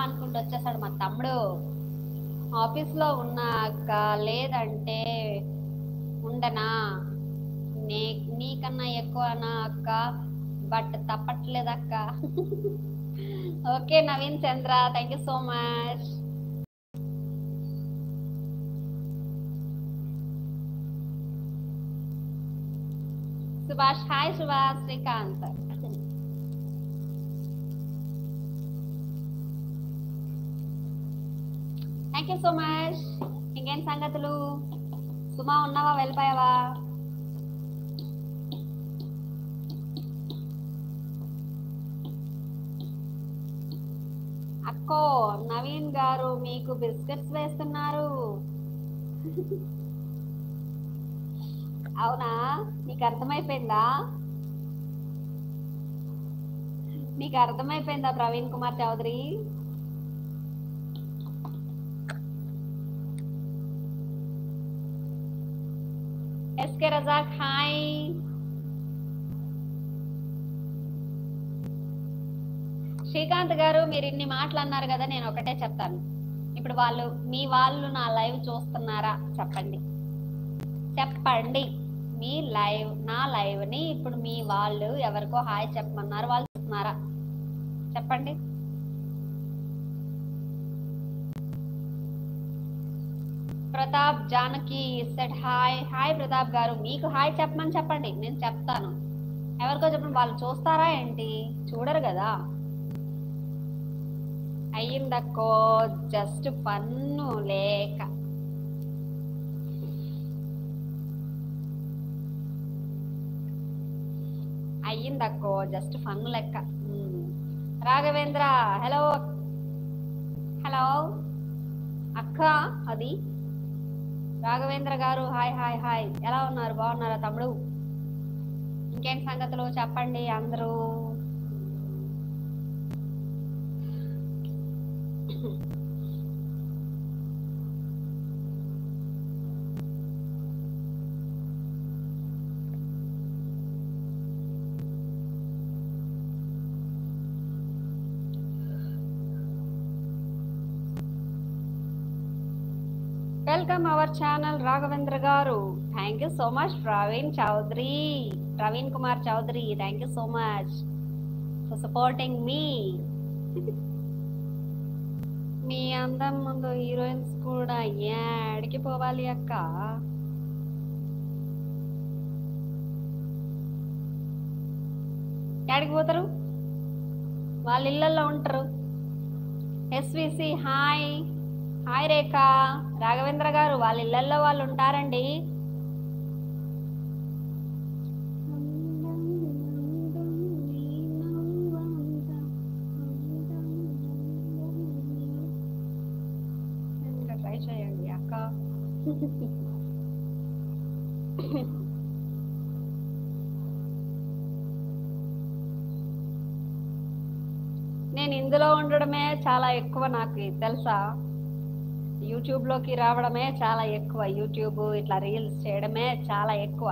అనుకుంటూ వచ్చేసాడు మా తమ్ముడు. ఆఫీస్ లో ఉన్నా అక్క, లేదంటే ఉండనా, నీకన్నా ఎక్కువనా అక్క, బట్ తప్పట్లేదు అక్క. Okay Naveen Chandra, thank you so much. Subhash hi, Subhash Srikanth thank you so much. ఇంకేం సంగతులు? సుమా ఉన్నావా, వెళ్ళిపోయావా? అక్కో నవీన్ గారు మీకు బిస్కెట్స్ వేస్తున్నారు. అవునా, నీకు అర్థమైపోయిందా? నీకు అర్థమైపోయిందా ప్రవీణ్ కుమార్ చౌదరి? S K Razak hi. శ్రీకాంత్ గారు మీరు ఇన్ని మాటలు అన్నారు కదా, నేను ఒకటే చెప్తాను. ఇప్పుడు మీ వాళ్ళు నా లైవ్ చూస్తున్నారా చెప్పండి, చెప్పండి. మీ లైవ్, నా లైవ్ ని ఇప్పుడు మీ వాళ్ళు ఎవరికో హాయ్ చెప్పమన్నారు, వాళ్ళు చూస్తున్నారా చెప్పండి. Pratap Janaki set hi. Hi Pratap గారు, మీకు హాయ్ చెప్పమని చెప్పండి, నేను చెప్తాను. ఎవరికో చెప్పండి, వాళ్ళు చూస్తారా ఏంటి? చూడరు కదా. అయ్యిందక్కో, జస్ట్ పన్ను లేక. అయ్యిందక్కో, జస్ట్ ఫన్ లెక్క. రాఘవేంద్ర హలో. హలో అక్క, అది రాఘవేంద్ర గారు హాయ్ హాయ్ హాయ్. ఎలా ఉన్నారు, బాగున్నారా తమ్ముడు? ఇంకేంటి సంగతులు చెప్పండి అందరూ. వెల్కమ్ అవర్ ఛానల్ రాఘవేంద్ర గారు. Thank you so much Praveen Kumar Chowdary. Thank you so much for supporting me. మీ అందం ముందు హీరోయిన్స్ కూడా ఏడికి పోవాలి అక్క. ఏడికి పోతారు, వాళ్ళ ఇళ్ళల్లో ఉంటారు. SVC hi. హాయ్ రేఖ. రాఘవేంద్ర గారు వాళ్ళ ఇళ్లలో వాళ్ళు ఉంటారండి. ట్రై చేయండి అక్క. నేను ఇందులో ఉండడమే చాలా ఎక్కువ, నాకు తెలుసా. యూట్యూబ్ లోకి రావడమే చాలా ఎక్కువ, యూట్యూబ్ ఇట్లా రీల్స్ చేయడమే చాలా ఎక్కువ.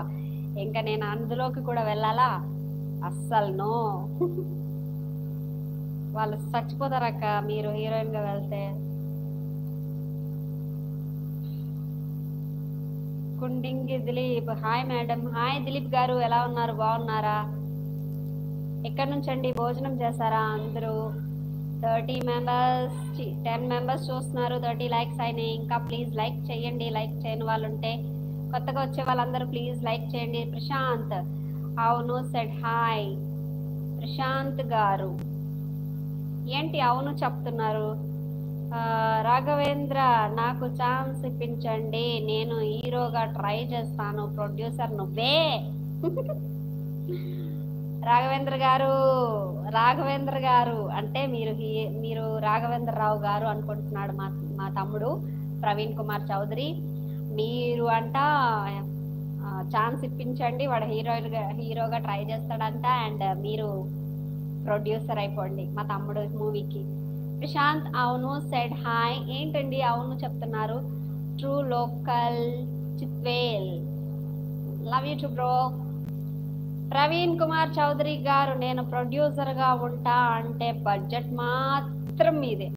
ఇంకా నేను అందులోకి కూడా వెళ్ళాలా? అస్సలు నో. వాళ్ళు చచ్చిపోతారక్క మీరు హీరోయిన్ గా వెళ్తే. కుండింగి Dilip hi madam. Hi Dilip గారు, ఎలా ఉన్నారు, బాగున్నారా? ఎక్కడి నుంచి అండి? భోజనం చేశారా అందరూ? 30 మెంబర్స్ 10 మెంబర్స్ చూస్తున్నారు, 30 లైక్స్ అయినాయి. ఇంకా ప్లీజ్ లైక్ చేయండి, లైక్ చేయని వాళ్ళు ఉంటే. కొత్తగా వచ్చే వాళ్ళందరూ ప్లీజ్ లైక్ చేయండి. ప్రశాంత్ అవును సెడ్ హాయ్. ప్రశాంత్ గారు ఏంటి అవును చెప్తున్నారు? రాఘవేంద్ర నాకు ఛాన్స్ ఇప్పించండి, నేను హీరోగా ట్రై చేస్తాను. ప్రొడ్యూసర్ నువ్వే. రాఘవేంద్ర గారు అంటే మీరు రాఘవేంద్రరావు గారు అనుకుంటున్నాడు మా తమ్ముడు ప్రవీణ్ కుమార్ చౌదరి. మీరు అంట ఛాన్స్ ఇప్పించండి, వాడు హీరోగా ట్రై చేస్తాడంట. అండ్ మీరు ప్రొడ్యూసర్ అయిపోండి మా తమ్ముడు మూవీకి. ప్రశాంత్ అవును సెడ్ హాయ్. ఏంటండి అవును చెప్తున్నారు? True local Chitvel, love you too bro. Praveen Kumar Chowdary గారు నేను ప్రొడ్యూసర్ గా ఉంటా అంటే బడ్జెట్ మాత్రం మీదే.